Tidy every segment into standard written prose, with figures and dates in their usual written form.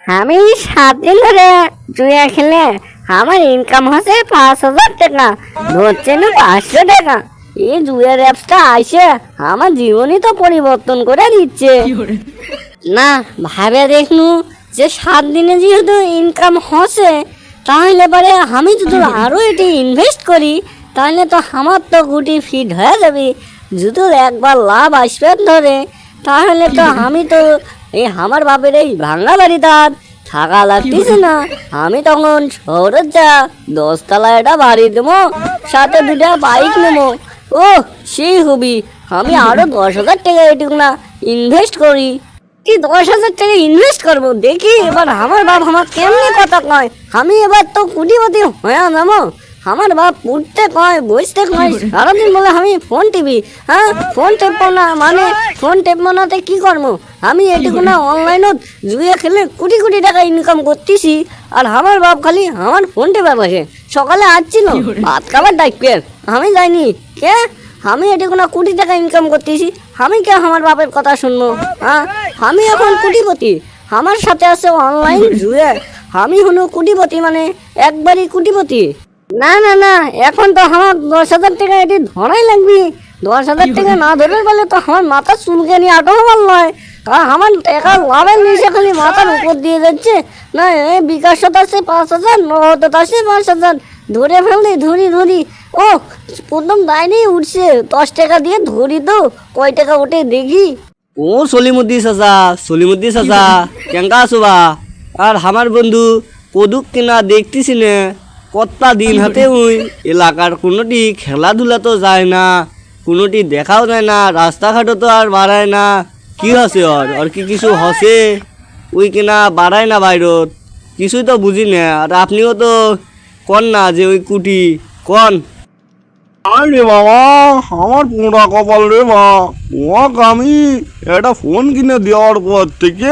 আমি 7 দিন ধরে জুয়া খেলে আমার ইনকাম হচ্ছে 5,000 টাকা, ধরছে না 500 টাকা। এই জুয়ার অ্যাপসটা আইসে আমার জীবনই তো পরিবর্তন করে দিচ্ছে। না, ভাবে দেখনু যে 7 দিনে যেহেতু ইনকাম হচ্ছে, তাহলে পরে আমি যদি আরো এটি ইনভেস্ট করি তাহলে তো আমার তো গুটি ফিট হয়ে যাবে। যদি একবার লাভ আসবে ধরে, তাহলে তো আমি তো এই আমার বাপের এই ভাঙা বাড়িতে আর থাকা লাগতেছে না। আমি তখন শহরে যা 10 তলায় একটা বাড়ি দেবো, সাথে 2টা বাইক নেবো। ও সেই হবি। আমি আরো 10,000 টাকা এটুকু না ইনভেস্ট করি। কি 10,000 টাকা ইনভেস্ট করবো, দেখি এবার আমার বাপ আমার কেমনি কথা কয়। আমি এবার তো কোটিপতি হয়ে যাবো। আমার বাপ উঠতে কয় বসতে কয়, সারাদিন বলে আমি ফোন টিপি। হ্যাঁ, ফোন টেপবো না মানে ফোন টেপবো নাতে কি করবো? আমি এটুকু না অনলাইনত জুয়ে খেলে কোটি কোটি টাকা ইনকাম করতেছি, আর আমার বাপ খালি আমার ফোন টেপে বসে। সকালে আসছিল ভাত খাবার ডাকবেন, আমি যাইনি কে? আমি এটুকু না কোটি টাকা ইনকাম করতেছি, আমি কে আমার বাপের কথা শুনবো? হ্যাঁ, আমি এখন কোটিপতি, আমার সাথে আছে অনলাইন জুয়ে। আমি হলো কোটিপতি, মানে একবারই কোটিপতি। না না না, এখন তো আমার 10,000 টাকা এটি ধরাই লাগবে। 10,000 টাকা না ধরে বলে তো আমার মাথা চুলকে নিয়ে আটো হবার নয়। কারণ আমার টাকা লাভের নিচে খালি মাথার উপর দিয়ে যাচ্ছে। না, এই বিকাশত আছে 5,000, নগদত আছে 5,000, ধরে ফেললি ধরি ধরি। ও প্রথম দায়নি উঠছে, 10 টাকা দিয়ে ধরি তো কয় টাকা ওঠে দেখি। ও সলিমুদ্দি চাচা কেঙ্কা আছো বা? আর আমার বন্ধু কদুক কিনা দেখতেছি না কতটা দিন হাতে ওই এলাকার কোনোটি খেলাধুলা তো যায় না, কোনোটি দেখাও যায় না, রাস্তাঘাটও তো আর বাড়ায় না। কি হসে ওর কি কিছু হসে? ওই কিনা বাড়ায় না বাইরত, কিছুই তো বুঝি না। আর আপনিও তো কন না যে ওই কুটি কন। আরে বাবা, আমার পোড়া কপাল রে মা। ওয়াক আমি একটা ফোন কিনে দেওয়ার পর থেকে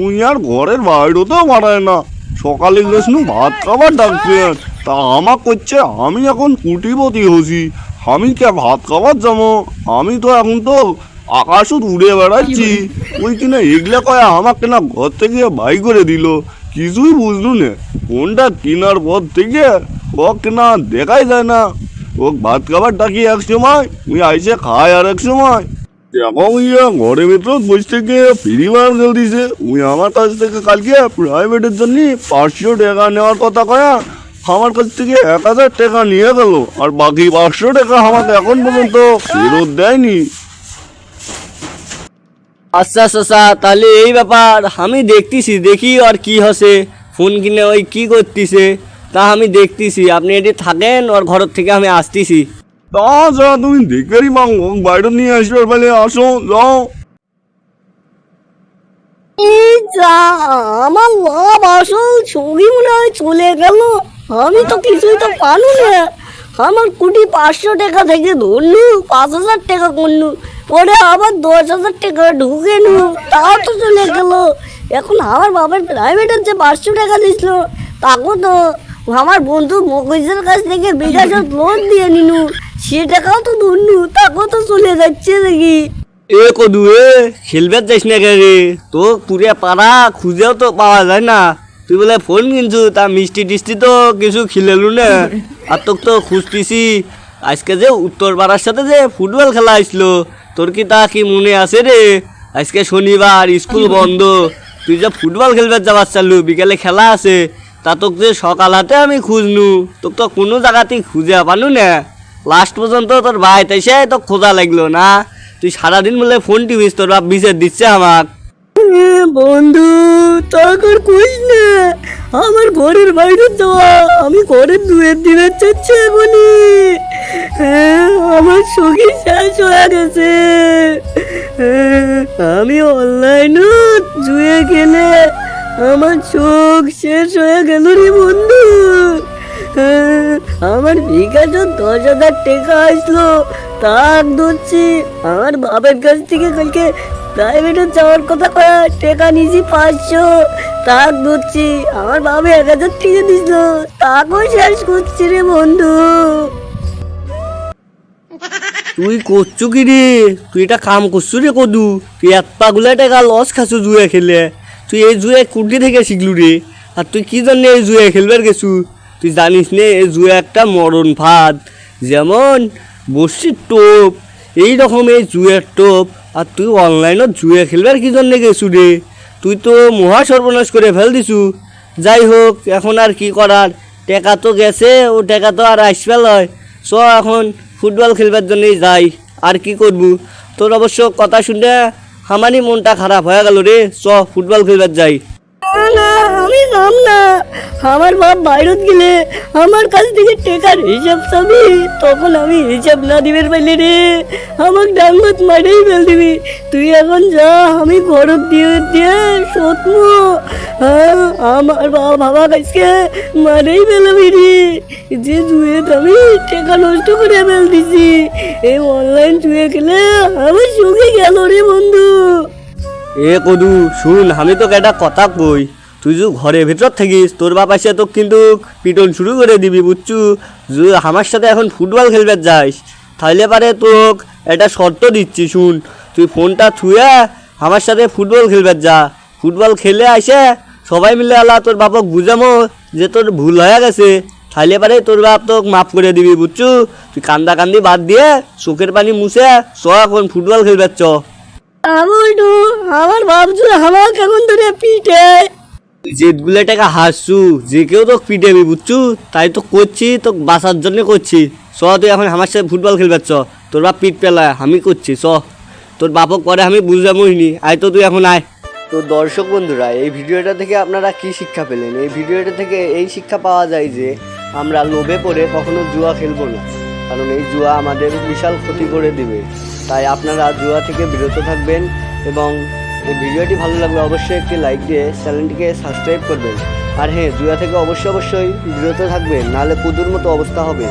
উনি আর ঘরের বাইরেতেও বাড়ায় না। সকালে গেছিনু ভাত খাবার ডাকছেন, তা আমাক করছে আমি এখন কুটিপতি হছি, আমি কে ভাত খাবার যাবো? আমি তো এখন তো আকাশত উড়ে বেড়াচ্ছি। ওই কিনা এগুলা কয় আমাক কিনা ঘর থেকে বাই করে দিল। কিছুই বুঝলু না, ফোনটা কেনার পর থেকে ও কিনা দেখাই যায় না। ও ভাত খাবার ডাকি এক সময়, উই আইসে খায় আর এক সময়। এখন ইয়া ঘরের ভিতর বসে থেকে ফ্রি মার গেল দিছে। উই আমার কাছ থেকে কালকে প্রাইভেটের জন্য 500 টাকা নেওয়ার কথা কয়া আমার কাছ থেকে 1,000 টাকা নিয়ে গেল, আর বাকি 500 টাকা আমাকে এখন পর্যন্ত ফেরত দেয়নি। আচ্ছা চাচা, তাহলে এই ব্যাপার আমি দেখতেছি, দেখি আর কি হসে। ফোন কিনে ওই কি করতেছে তা আমি দেখতেছি। আপনি এটি থাকেন, ওর ঘর থেকে আমি আসতেছি। তা যা তুমি দেখেরই মাং বাইরে নিয়ে আসবে বলে আসো যাও। এই যা, আমার লাভ আসল ছবি মনে হয় চলে গেল। আমি তো কিছুই তো পানু না। আমার কোটি 500 টাকা থেকে ধরলু 5,000 টাকা করলু, পরে আবার 10,000 টাকা ঢুকে নু, তাও তো চলে গেল। এখন আমার বাবার প্রাইভেটের যে 500 টাকা দিছিল, তাকেও তো আমার বন্ধু মকইজের কাছ থেকে বিকাশের লোন দিয়ে নিনু, সে টাকাও তো ধরলু, তাকেও তো চলে যাচ্ছে দেখি। এ কদু এ খেলবে যাইস না কে রে? তো পুরে পাড়া খুঁজেও তো পাওয়া যায় না। তুই বলে ফোন কিনছু, তা মিষ্টি টিষ্টি তো কিছু খিলেলু না। আর তোকে তো খুঁজতেছি। আজকে যে উত্তর পাড়ার সাথে যে ফুটবল খেলা আসলো, তোর কি তা কি মনে আছে রে? আজকে শনিবার, স্কুল বন্ধ, তুই যে ফুটবল খেলবে যাবার চালু, বিকেলে খেলা আছে। তা তোকে যে সকাল হাতে আমি খুঁজনু, তোকে তো কোনো জায়গাতেই খুঁজে পানু না। লাস্ট পর্যন্ত তোর ভাই তাইসে তো খোঁজা লাগলো না। তুই সারাদিন বলে ফোন টিভিস, তোর বাপ বিচার দিচ্ছে আমাক। বন্ধু তখন কইস না, আমার ঘরের বাইরে যাওয়া, আমি ঘরের দুয়ের দিনের চাচ্ছে বলি। আমার সখী শেষ হয়ে গেছে। আমি অনলাইন জুয়ে গেলে আমার চোখ শেষ হয়ে গেল রে বন্ধু। আমার বিকাশ 10,000 টাকা আসলো, তাক ধরছি। আমার বাবার কাছ থেকে কালকে প্রাইভেটে যাওয়ার কথা কয়া টাকা নিয়েছি 500, তাক ধরছি। আমার বাবা 1,000 টাকা দিছিল, তাকেও শেষ করছি রে বন্ধু। তুই করছু কি রে? তুই এটা কাম করছু রে কদু? তুই 1,000 টাকা লস খাচ্ছু জুয়ে খেলে। তুই এই জুয়ে কুটি থেকে শিখলু রে? আর তুই কি জন্য এই জুয়ে খেলবার গেছু? তুই জানিস নে এই জুয়ে একটা মরণ ফাঁদ, যেমন বসির টোপ এই রকম এই জুয়ের টোপ। আর তুই অনলাইনত জুয়ে খেলবার কি জন্য গেছু রে? তুই তো মহা সর্বনাশ করে ফেল দিছু। যাই হোক, এখন আর কি করার, টেকা তো গেছে, ও টেকা তো আর আসবে লয়। চ এখন ফুটবল খেলবার জন্যই যাই, আর কি করবো। তোর অবশ্য কথা শুনে আমারই মনটা খারাপ হয়ে গেল রে। চ ফুটবল খেলবার যাই। না না, আমি যাম না। আমার বাপ বাইরত গেলে আমার কাছ থেকে টেকার হিসাব চাবি, তখন আমি হিসাব না দিবের পাইলে রে আমাকে ডাঙ্গত মারেই ফেল দিবি। তুই এখন যা, আমি ঘরত দিয়ে দিয়ে সতমু। আমার বাবা কাছকে মারেই ফেলাবি রে। যে জুয়েত আমি টেকা নষ্ট করে ফেল দিছি, এই অনলাইন জুয়ে খেলে আমার সঙ্গে গেল রে বন্ধু। এ কদু শুন, আমি তোকে একটা কথা কই, তুই যে ঘরের ভেতর থাকিস, তোর বাপ এসে তোকে কিন্তু পিটন শুরু করে দিবি, বুঝছু। যে আমার সাথে এখন ফুটবল খেলবে যাস, তাহলে পারে তোকে একটা শর্ত দিচ্ছি, শুন। তুই ফোনটা থুয়ে আমার সাথে ফুটবল খেলবে যা। ফুটবল খেলে আসে সবাই মিলে আলা তোর বাপক বুঝামো যে তোর ভুল হয়ে গেছে, তাহলে পারে তোর বাপ তোকে মাফ করে দিবি, বুঝছু। তুই কান্দা কান্দি বাদ দিয়ে চোখের পানি মুছে চ এখন ফুটবল খেলবে চ। আমলটু, আমার ভাবছো আমার কেমন ধরে পিঠে। যেগুলো টাকা হাসছু, যে কেউ তো পিটাবি, বুঝছু। তাই তো করছি, তো বাঁচার জন্য করছি। চ তুই এখন আমার সাথে ফুটবল খেলবার চ। তোর বাপ পিট পেলায়, আমি করছি, চ। তোর বাপক পরে আমি বুঝামোহিনি, আয় তো তুই এখন আয়। তো দর্শক বন্ধুরা, এই ভিডিওটা থেকে আপনারা কি শিক্ষা পেলেন? এই ভিডিওটা থেকে এই শিক্ষা পাওয়া যায় যে আমরা লোভে পড়ে কখনো জুয়া খেলবো না, কারণ এই জুয়া আমাদের বিশাল ক্ষতি করে দেবে। তাই আপনারা জুয়া থেকে বিরত থাকবেন, এবং এই ভিডিওটি ভালো লাগলে অবশ্যই একটি লাইক দিয়ে চ্যানেলটিকে সাবস্ক্রাইব করবেন। আর হ্যাঁ, জুয়া থেকে অবশ্যই বিরত থাকবেন, নাহলে কুদুর মতো অবস্থা হবে।